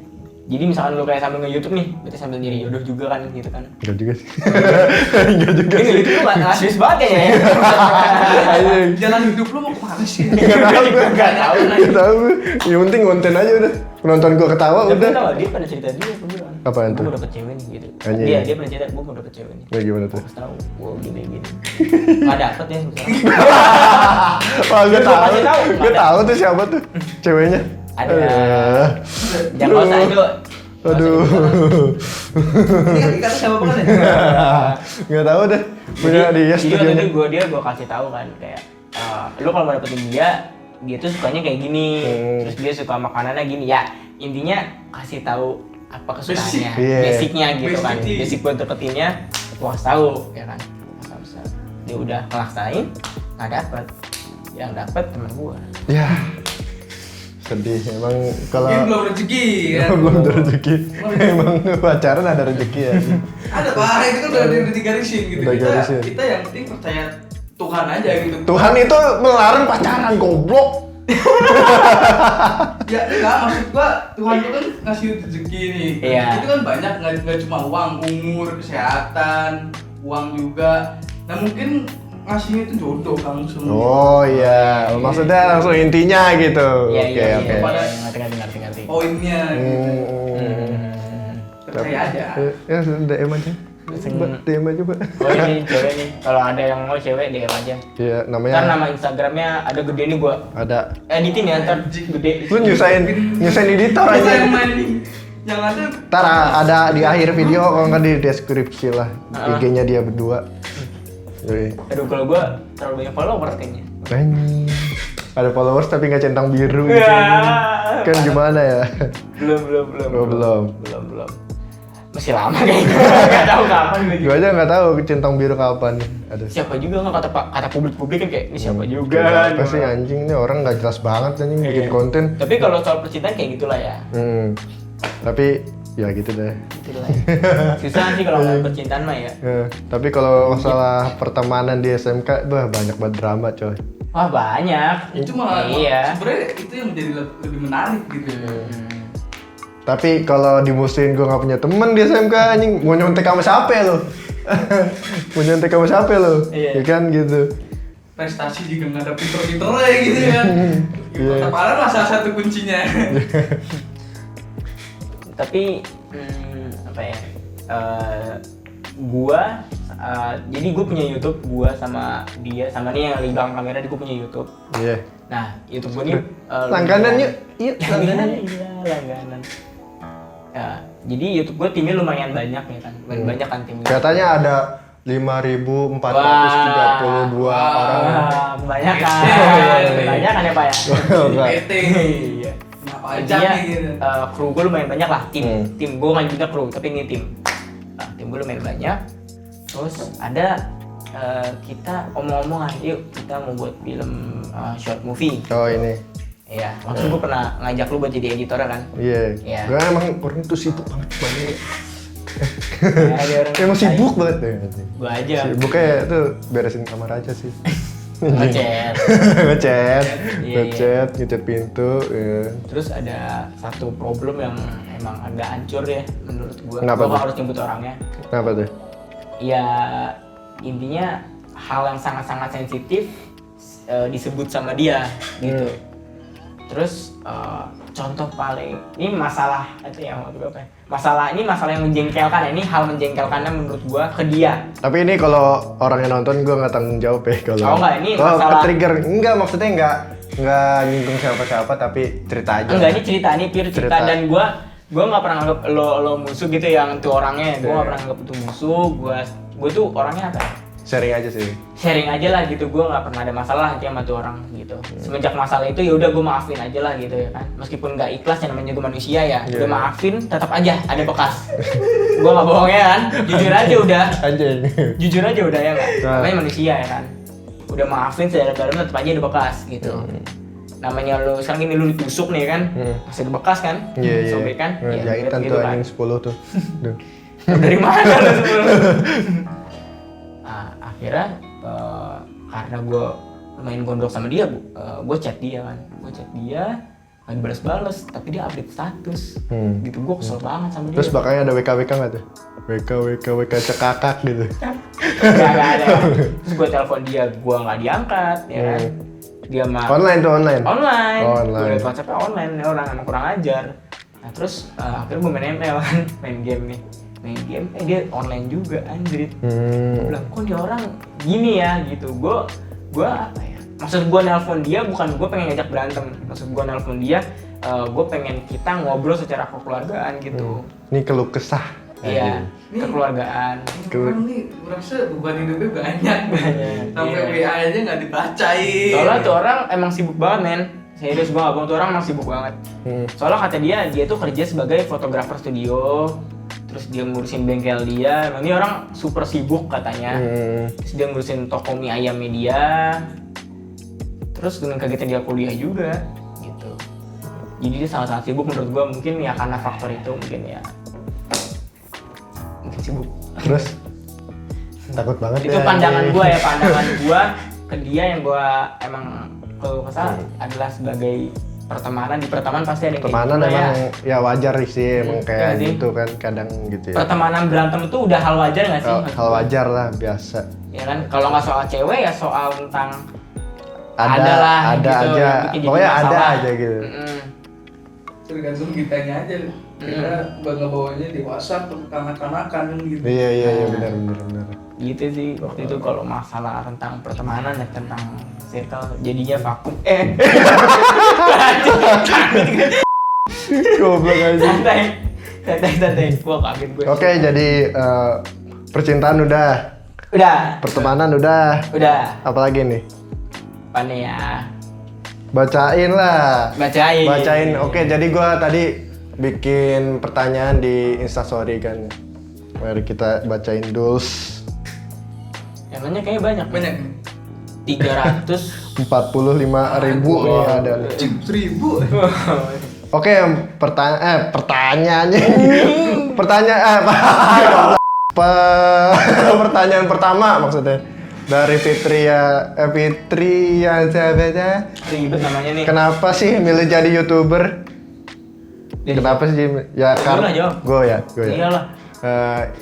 Jadi misalkan lu kayak sambil nge-YouTube nih, berarti sambil nyari jodoh juga kan gitu kan. Enggak juga sih. Enggak juga Ini sih. itu tuh nggak serius banget ya. Jalan hidup lo mau kemana sih? Enggak tahu. Enggak tahu. Yang penting konten aja udah. Penonton gua ketawa Tapi udah. tau dia pada cerita dia aku bilang. Apaan tuh? Gue mau dapet cewek nih gitu. Anjing. Dia pernah cerita gue mau dapet cewek nih. Ya gimana tuh? Terus tahu, wow gini. Nggak dapet ya misalnya. Wah, gue Gua tahu. kasih tahu. Gue tahu tuh siapa tuh ceweknya. Ada. Jangan usah itu. Aduh. Ini kata siapa banget ya? Enggak tahu deh. Punya dia Jadi studionya. waktu itu gue kasih tahu kan kayak lu kalau mau dapetin dia tuh sukanya kayak gini, terus dia suka makanannya gini ya. Intinya kasih tahu apa kesukaannya, Iya. basicnya gitu kan. Basicnya. Basic buat deketinnya, gua kasih tahu ya kan. Dia udah ngelaksain, nggak dapet. Yang dapet temen gua. Ya. Sedih emang kalau Mungkin belum rezeki kan? belum ada rezeki. Emang pacaran ada rezeki ya. Ada Pak, itu kan udah digarisin gitu. Udah garisin. Kita yang penting percaya Tuhan aja gitu. Tuhan itu melarang pacaran goblok. Ya enggak, maksud gua Tuhan itu kan ngasih rezeki nih. Iya. Itu kan banyak, nggak cuma uang, umur, kesehatan, uang juga. Nah mungkin ngasihnya itu jodoh kamu semua. Oh iya, maksudnya langsung intinya gitu. Iya. Oke. Ngerti. Poinnya gitu. Percaya aja. Ya DM aja. Coba DM aja, Pak. Oh ini cewek nih, kalau ada yang mau cewek DM aja. Iya, Ntar namanya nama Instagramnya ada gede nih gua. ada. Editin ya ntar gede. Lu nyusahin editor Bisa aja. yang main nih. Yang ada Ntar ada di akhir video kalau nggak di deskripsi lah IG-nya dia berdua. Yoi. Aduh kalau gua terlalu banyak followers kayaknya. Anjing. Ada followers tapi nggak centang biru. Ya. Kan gimana ya? Belum. Oh, belum. Masih lama kayaknya. Gak tahu kapan gue Gue aja nggak tahu centang biru kapan. Ada. Siapa juga nggak kata publik kan kayak ini siapa juga. Apa sih anjing ini orang nggak jelas banget anjing bikin Iya. konten. Tapi kalau soal percintaan kayak gitulah ya. Tapi ya gitu deh. Gitulah ya. Susah sih kalau ngomongin percintaan mah ya. Tapi kalau masalah pertemanan di SMK, banyak banget drama coy. Wah banyak. itu malah Iya. sebenarnya itu yang menjadi lebih menarik gitu. Tapi kalau dimusuhin gue nggak punya temen di SMK anjing, mau nyontek sama siapa lo? Mau nyontek sama siapa lo? Iya. Ya kan gitu. Prestasi juga nggak ada pinter-pinternya gitu kan. Iya. Pertemanan lah salah satu kuncinya. Tapi apa ya? Jadi gue punya YouTube, gua sama dia sama nih yang di belakang kamera dia gue punya YouTube. Iya. Nah, YouTube gue nih Langganan yuk. Yuk langganan. langganan. Iya, langganan. Ya, jadi YouTube gue timnya lumayan banyak ya kan. Banyak kan timnya. Katanya ada 5.432 orang. Wah, banyak kan. Banyak kan ya Pak ya? Enggak. PT. Iya. Apa aja Intinya nih gitu. kru gue lumayan banyak lah, tim gue nggak juga kru tapi ini tim. Tim gue lumayan banyak. Terus ada kita omong-omong yuk kita mau buat film short movie. Oh ini. Iya, maksud gue pernah ngajak lu buat jadi editor kan. Iya. Iya. Gue emang orang itu sibuk banget banget. Ada orang Emang sibuk banget ya. Gue aja. Sibuknya tuh beresin kamar aja sih. Ngechat. Ngechat, Iya, ngechat, ngecat pintu. Ya. Terus ada satu problem yang emang agak hancur ya menurut gue. Kenapa Gue tuh? harus nyebut orangnya. Kenapa tuh? Ya intinya hal yang sangat-sangat sensitif disebut sama dia gitu. Terus contoh paling ini masalah itu yang waktu apa ya? Masalah yang menjengkelkan, ini hal menjengkelkannya menurut gua ke dia. Tapi ini kalau orang yang nonton gue nggak tanggung jawab ya kalau. Oh, nggak, ini kalau masalah- ke-trigger enggak maksudnya nggak nyinggung siapa-siapa tapi cerita aja. Enggak, ini cerita, ini pure cerita. Cerita. Dan gua nggak pernah anggap lo musuh gitu yang tuh orangnya. Gua nggak pernah anggap itu musuh. Gua tuh orangnya apa ya? sharing aja sih. Sharing aja lah gitu, gue nggak pernah ada masalah aja sama tuh orang gitu. Semenjak masalah itu ya udah gue maafin aja lah gitu ya kan. Meskipun nggak ikhlas, yang namanya juga manusia ya. Iya. Udah maafin, tetap aja ada bekas. Gue nggak bohong ya kan, jujur aja udah. Anjing. Jujur aja udah ya nggak. Nah. Namanya manusia ya kan. Udah maafin sedalam-dalamnya tetap aja ada bekas gitu. Namanya lu sekarang ini lu ditusuk nih kan, masih ada bekas kan? Iya. Sobek kan? Ya, Jahitan gitu tuh kan. anjing 10 tuh. Duh. Dari mana lu sebelum? Nah, akhirnya karena gue main gondok sama dia, gue chat dia kan, nggak dibales-bales, tapi dia update status, gitu. Gue kesel banget sama dia. Terus bakalnya ada WK nggak tuh? WK cekakak gitu. Nggak ada. Terus gue telepon dia, gue nggak diangkat, ya kan? Dia mah Online tuh online. Gue liat WhatsAppnya online, ya orang emang kurang ajar. Nah terus akhirnya gue main ML kan, main game, dia online juga anjir. Gue bilang, kok dia orang gini ya gitu. Gue apa ya? Maksud gue nelpon dia bukan gue pengen ngajak berantem. Maksud gue nelpon dia, gue pengen kita ngobrol secara kekeluargaan gitu. Ini keluh kesah. Iya, kekeluargaan. Orang nih merasa beban hidupnya banyak. Sampai Iya. WA aja nggak dibacain. Soalnya tuh orang emang sibuk banget men. Serius gue gak bohong, tuh orang emang sibuk banget. Soalnya kata dia tuh kerja sebagai fotografer studio. Terus dia ngurusin bengkel dia. Emang ini orang super sibuk katanya. Terus dia ngurusin toko mie ayamnya dia. Terus dengan kagetnya dia kuliah juga gitu. Jadi dia sangat-sangat sibuk menurut gue, mungkin ya karena faktor itu mungkin ya. Mungkin sibuk. Terus takut banget Itu pandangan gue ya, pandangan gue ke dia yang gue emang kalau kesal adalah sebagai pertemanan. Di pertemanan pasti ada yang Pertemanan kayak gitu emang ya wajar sih emang Iya kayak sih. gitu kan kadang gitu ya. Pertemanan berantem itu udah hal wajar nggak sih? Hal wajar lah biasa. Ya kan, kalau nggak soal cewek ya soal tentang Ada lah, ada gitu, aja. yang bikin jadi Pokoknya ada masalah. aja gitu. Tergantung kitanya aja. Kita ngebawanya di WhatsApp atau kanak-kanakan gitu. Iya benar. Gitu sih waktu itu kalau masalah tentang pertemanan ya, tentang circle jadinya vakum. Goblok aja. santai. Gua kaget gue. Oke, jadi percintaan udah, Udah. pertemanan udah. Apalagi nih? Apa nih ya? Bacain lah. Bacain. Oke, jadi gua tadi bikin pertanyaan di Instastory kan. Mari kita bacain duls. Yang nanya kayaknya banyak. Banyak. 300. 45.000 nih ada nih. 1000. Oke, pertanyaannya. Pertanyaan pertama maksudnya dari Fitria Zabeda. Ribet namanya nih. Kenapa sih milih jadi YouTuber? Kenapa sih? Ya karena gue ya. Iyalah.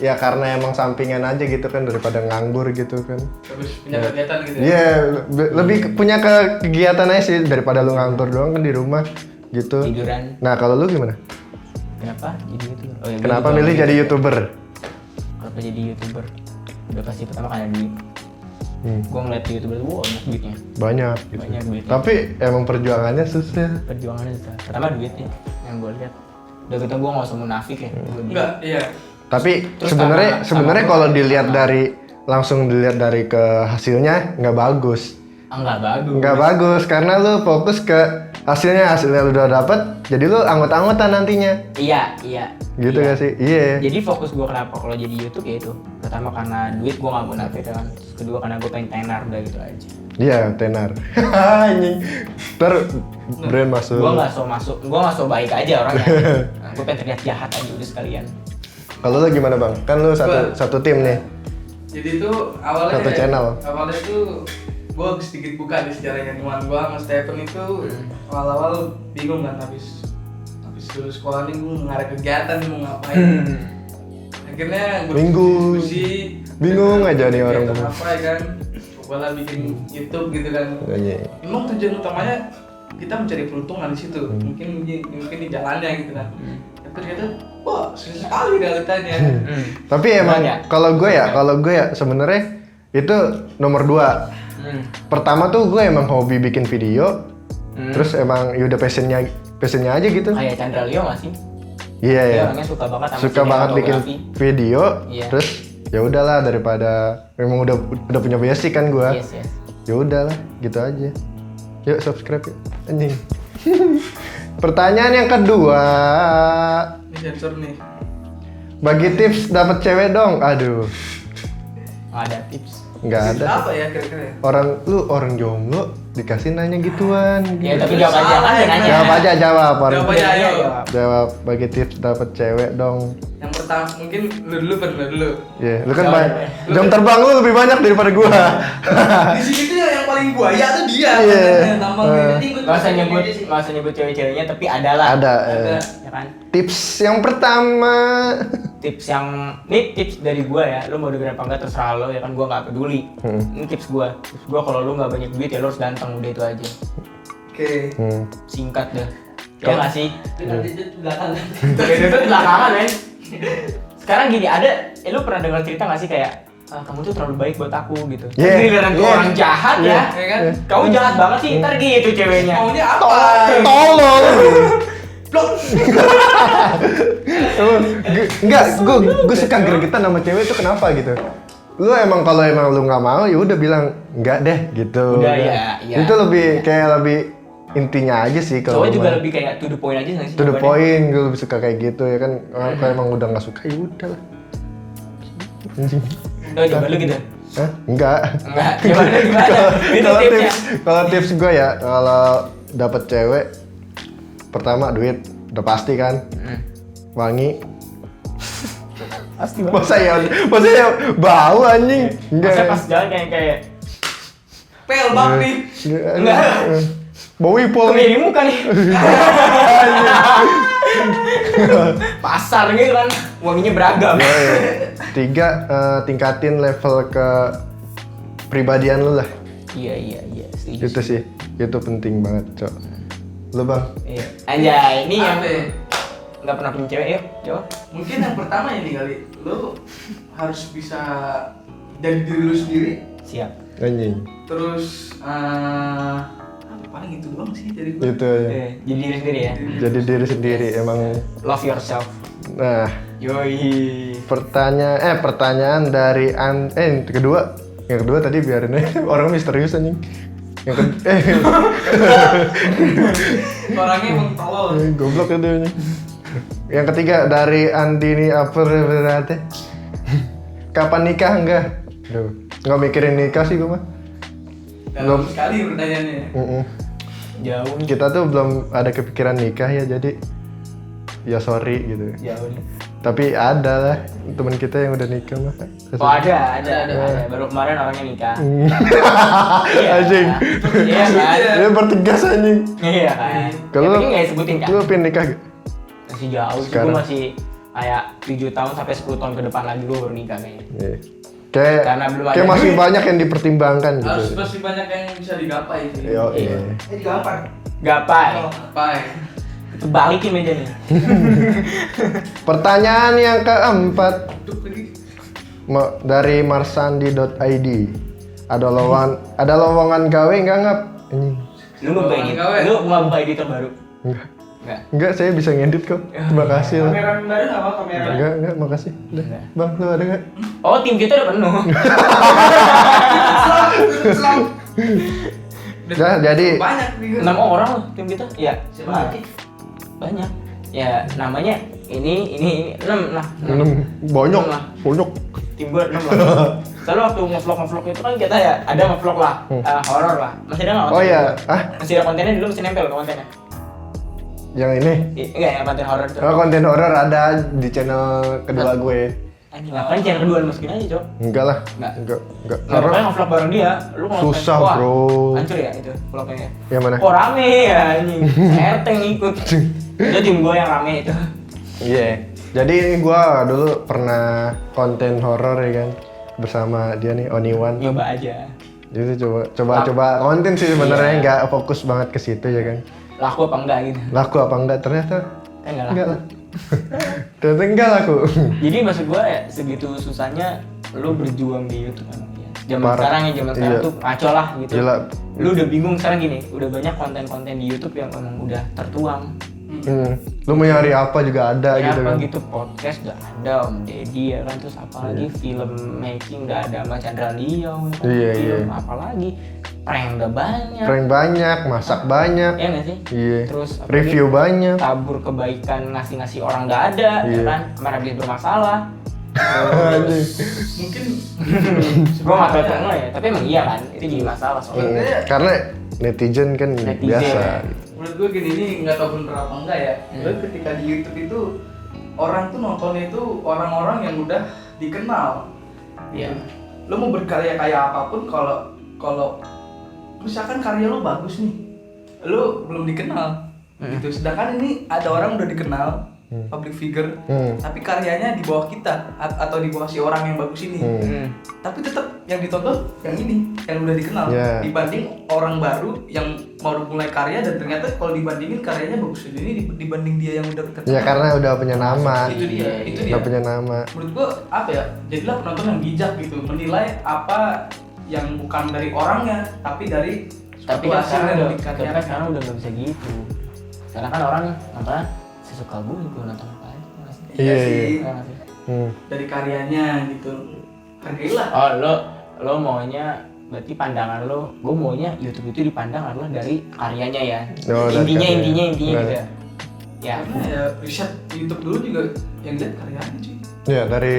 Ya karena emang sampingan aja gitu kan daripada nganggur gitu kan. Terus punya kegiatan gitu ya. Iya, lebih punya kegiatan aja sih daripada lu nganggur doang kan di rumah gitu. Tiduran. Nah, kalau lu gimana? Kenapa jadi YouTuber? Oh, ya, Kenapa milih jadi YouTuber? Kenapa jadi YouTuber? Udah pasti pertama karena duit. Gue ngeliat YouTuber tuh banyak duitnya. Banyak gitu. Banyak duitnya. Tapi emang perjuangannya susah. Perjuangannya susah. Pertama duitnya yang gue lihat. Udah gitu gue nggak usah munafik ya. Enggak, iya. Tapi Terus sebenarnya sama kalau dilihat langsung dilihat dari ke hasilnya nggak bagus. Enggak bagus. Nggak bagus karena lu fokus ke hasilnya lu udah dapet, jadi lu anggot-anggotan nantinya. Iya. Gitu gak sih? Iya. Jadi fokus gue kenapa kalau jadi YouTube ya itu. Pertama karena duit gue nggak munafik kan. Terus kedua karena gue pengen tenar, udah gitu aja. Iya, tenar. Anjing. Brand masuk. Gue nggak so baik aja orangnya. Gue pengen terlihat jahat aja udah sekalian. Kalau lu gimana bang? Kan lu satu tim nih. Jadi tuh awalnya Satu channel. Awalnya tuh gue sedikit buka di sejarahnya teman gue sama Stephen itu awal-awal bingung kan habis lulus sekolah nih gue nggak ada kegiatan nih mau ngapain. Akhirnya berdiskusi. Bingung aja nih orang kegiatan apa ya kan? Cobalah bikin YouTube gitu kan. Iya. Emang tujuan utamanya kita mencari peruntungan di situ. Mungkin di jalannya gitu kan. Ternyata wah susah sekali realitanya. Tapi emang kalau gue ya sebenarnya itu nomor 2. Pertama tuh gue emang hobi bikin video. Terus emang udah passionnya aja gitu. Kayak Chandra Leo nggak sih? Iya. Dia orangnya suka banget sama Suka banget bikin sinematografi. video. Iya. Terus ya udahlah daripada memang udah punya basic kan gua. Yes. Ya udahlah, gitu aja. Yuk subscribe ya. Anjing. Pertanyaan yang kedua. Ini sensor nih. Bagi tips dapat cewek dong. Aduh, Ada tips. nggak ada. Apa ya kira-kira? Orang jomblo dikasih nanya gituan. Ya Gitu. tapi jawab aja kan dia nanya. Jawab aja jawab. Jawab aja, ayo. Jawab bagi tips dapat cewek dong. Yang pertama mungkin lu dulu pernah dulu. Iya, lu kan Jawab. banyak. Jam terbang lu lebih banyak daripada gua. Di sini tuh yang paling buaya tuh dia. Iya. Makanya gampang Nanti ikut Gak usah nyebut, aja sih. gak usah nyebut cewek-ceweknya, tapi ada lah. Ada. Ada. Ya kan? Tips yang pertama. Tips yang, ini tips dari gua ya, lu mau dengerin apa enggak terserah lo ya kan, gua gak peduli. Ini tips gua kalau lu gak banyak duit ya lu harus ganteng, udah itu aja. Oke. Singkat dah. Ya nggak sih? Nanti itu belakangan. Itu belakangan men. Sekarang gini, lu pernah dengar cerita nggak sih kayak kamu tuh terlalu baik buat aku gitu. Yeah. Giliran ke Yeah. orang jahat ya. Ya kan? Kamu jahat banget sih, ntar gitu ceweknya. Maunya apa? Tolong. Enggak, gue suka gregetan sama cewek itu kenapa gitu. Lu emang kalau emang lu nggak mau ya udah bilang enggak deh gitu. Udah, ya. Itu lebih intinya aja sih kalau Cowok juga gua. lebih kayak to the point aja nggak sih? To the jawabannya? point, gue lebih suka kayak gitu ya kan. Kalau emang udah nggak suka ya udah lah. Anjing. Oh, coba lu gitu. Hah? Enggak. Enggak, gimana? Itu Kalau tipsnya. kalau tips gue ya, kalau dapet cewek pertama duit udah pasti kan. Wangi. Pasti banget. Masa ya bau anjing. Masa pas jalan kayak Pel bang nih. Enggak. Bau ipol. kemiri muka nih. Pasar gitu kan, wanginya beragam. Tiga, tingkatin level ke pribadian lu lah. Iya, setuju. Itu sih, itu penting banget, Cok. Lu Bang? Iya. Anjay, ini yang Apa ya? nggak pernah punya cewek, yuk, jawab. Mungkin yang pertama ini kali, lu harus bisa jadi diri lu sendiri. Siap. Anjing. Terus paling itu doang sih dari gue. Itu aja. Jadi diri sendiri ya. Jadi diri sendiri emang. Love yourself. Nah, Yoi. pertanyaan dari yang kedua tadi biarin aja. Orang misterius anjing. Orangnya emang tolol. Goblok itu anjing. Yang ketiga dari Andini berarti. Kapan nikah enggak? Duh, nggak mikirin nikah sih gue mah. Dalam sekali pertanyaannya. Jauh nih. Kita tuh belum ada kepikiran nikah ya, jadi ya sorry gitu. Jauh nih. Tapi ada lah teman kita yang udah nikah mah. Oh ada. Baru kemarin orangnya nikah. Anjing. Iya kan? Dia bertegas anjing. Iya kan. Kalau Tapi nggak sebutin kan? lu pengen nikah gak? Masih jauh sih, Sekarang. gue masih kayak 7 tahun sampai 10 tahun ke depan lagi gue baru nikah kayaknya. Iya. Kayak Karena belum ada kayak masih duit. banyak yang dipertimbangkan gitu. Harus masih banyak yang bisa digapai sih. Yo, Iya. Jadi gampang. Gapai. Gapai. Itu balikin meja nih. Pertanyaan yang keempat Duk lagi. dari marsandi.id. Ada lowongan gawe enggak ngap? Anjing. Lu mau buka edit? Gawe. Lu mau buka editor baru? Enggak. Enggak. Enggak, saya bisa ngedit kok. Terima kasih lah. Kamera baru nggak mau kamera. Enggak, makasih. Udah. Enggak. Bang, lu ada enggak? Oh, tim kita udah penuh. Udah, jadi Banyak nih. 6 orang loh tim kita. Iya. Siapa Nah, lagi? banyak. Ya, namanya ini 6 lah. banyak. Enam lah. Banyak. Tim gue 6 lah. Soalnya waktu ngevlog itu kan kita ya ada ngevlog lah, horor lah. Masih ada nggak? Oh iya, Masih ada kontennya dulu, masih nempel ke kontennya. yang ini. Enggak ya, konten horor tuh. Oh, konten horor ada di channel kedua gue. Anjing, ngapain channel kedua lu masukin aja, Cok? Enggak lah. Enggak. Enggak. Nah, pokoknya ngevlog bareng dia, lu kalau Susah, wah, bro. hancur ya itu vlognya. Yang mana? Kok rame ya anjing. RT ngikut. Itu tim gua yang rame itu. Iya. Jadi gua dulu pernah konten horor ya kan bersama dia nih Oniwan. Nyoba aja. Jadi coba konten sih sebenarnya Iya. nggak fokus banget ke situ ya kan. Laku apa enggak gitu. Laku apa enggak? Ternyata Enggak enggak laku. lah. Ternyata enggak laku. Jadi maksud gua ya segitu susahnya lu berjuang di YouTube kan. Ya. Zaman Parah. sekarang ya zaman sekarang Iya. tuh ngaco lah gitu. Gila. Lu udah bingung sekarang gini, udah banyak konten-konten di YouTube yang emang udah tertuang. Lu mau nyari apa juga ada Ya gitu apa kan. gitu, podcast udah ada Om Deddy ya kan, terus apalagi film making udah ada sama Chandra Leo ya kan? Iya, Film iya. apalagi prank udah banyak. Prank banyak, masak banyak. Ya nggak sih? Iya. Terus apalagi Review banyak. tabur kebaikan ngasih orang nggak ada ya Iya. kan, kemarin habis bermasalah. Aduh. Mungkin Gue nggak tahu itu enggak ya, tapi emang iya kan, itu jadi masalah soalnya. Karena netizen kan Netizen, biasa. ya. menurut gue gini, ini nggak tahu bener apa enggak ya. Gue ketika di YouTube itu orang tuh nontonnya itu orang-orang yang udah dikenal. Iya. Lo mau berkarya kayak apapun, kalau misalkan karya lo bagus nih, lo belum dikenal gitu. Sedangkan ini ada orang udah dikenal, public figure, tapi karyanya di bawah kita atau di bawah si orang yang bagus ini. Tapi tetap yang ditonton yang ini, yang udah dikenal, Yeah. dibanding orang baru yang baru mulai karya dan ternyata kalau dibandingin karyanya bagus ini dibanding dia yang udah terkenal. Ya karena udah punya nama. Itu dia. Udah punya nama. Menurut gua apa ya, jadilah penonton yang bijak gitu, menilai apa yang bukan dari orangnya tapi dari Tapi suatu kan hasil sekarang yang udah, dikaryakan. tapi sekarang udah nggak bisa gitu. Sekarang kan orang apa sesuka gue nonton apa aja. Nggak sih? Iya Iya, sih, Iya nggak sih? dari karyanya gitu, hargailah. Oh lo maunya berarti pandangan lo, gue maunya YouTube itu dipandang adalah dari karyanya ya. Oh, dari intinya karyanya. gitu ya. Ya. Karena ya riset YouTube dulu juga yang lihat karyanya cuy. Ya dari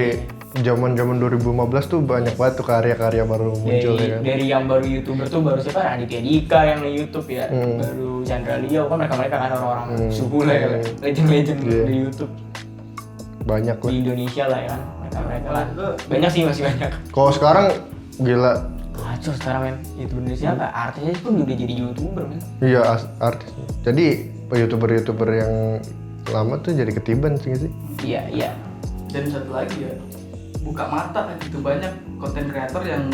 zaman 2015 tuh banyak banget tuh karya-karya baru muncul ya kan. Dari yang baru YouTuber tuh baru siapa? Raditya Dika yang di YouTube ya. Baru Chandra Leo kan mereka kan orang-orang suhu lah ya, legend-legend Iya. di YouTube Banyak lah. di Indonesia lah ya kan. Mereka lah. Banyak sih, masih banyak. Kalau sekarang gila. Kacau sekarang men, YouTuber Indonesia apa artisnya pun udah jadi YouTuber men. Iya artis. Jadi youtuber yang lama tuh jadi ketiban sih nggak sih. Iya. Dan satu lagi ya, buka mata gitu, banyak konten kreator yang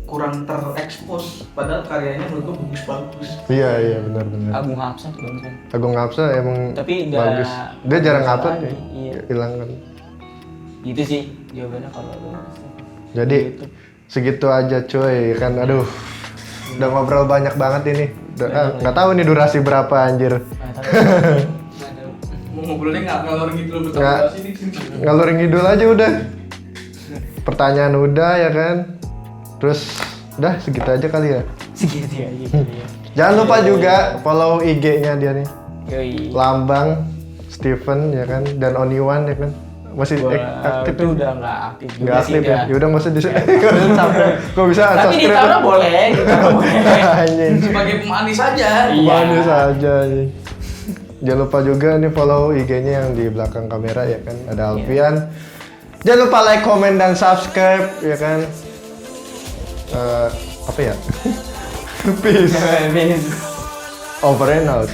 kurang terekspos padahal karyanya menurut gue bagus-bagus. Iya benar-benar. Agung Hapsah tuh bagus kan. Agung Hapsah emang Tapi nggak- bagus. Dia jarang nggak upload lagi, ya. iya. Hilang kan. Gitu sih jawabannya kalau lu. Jadi YouTube. segitu aja cuy kan. Aduh. Udah ngobrol banyak banget ini. Nggak tahu nih durasi berapa anjir. Nggak tahu. Nggak tahu. Mau ngobrolnya nggak ngalor gitu loh, Nggak. betul sini sini. Ngalur ngidul aja udah. Pertanyaan udah ya kan. Terus udah segitu aja kali ya. Segitu aja kali ya. Jangan lupa juga follow IG-nya dia nih. Yoi. Lambang Steven ya kan dan Oniwan ya kan. Masih aktif itu udah nggak aktif juga Nggak sih aktif ya? dah. Yaudah nggak usah Kok bisa Tapi unsubscribe? ditaruh boleh, ditaruh boleh. Anjing. Sebagai pemanis saja. Iya. Manis aja anjing. Jangan lupa juga nih follow IG-nya yang di belakang kamera ya kan. Ada Alfian. Jangan lupa like, comment, dan subscribe ya kan. Apa ya? Peace. Peace. Over and out.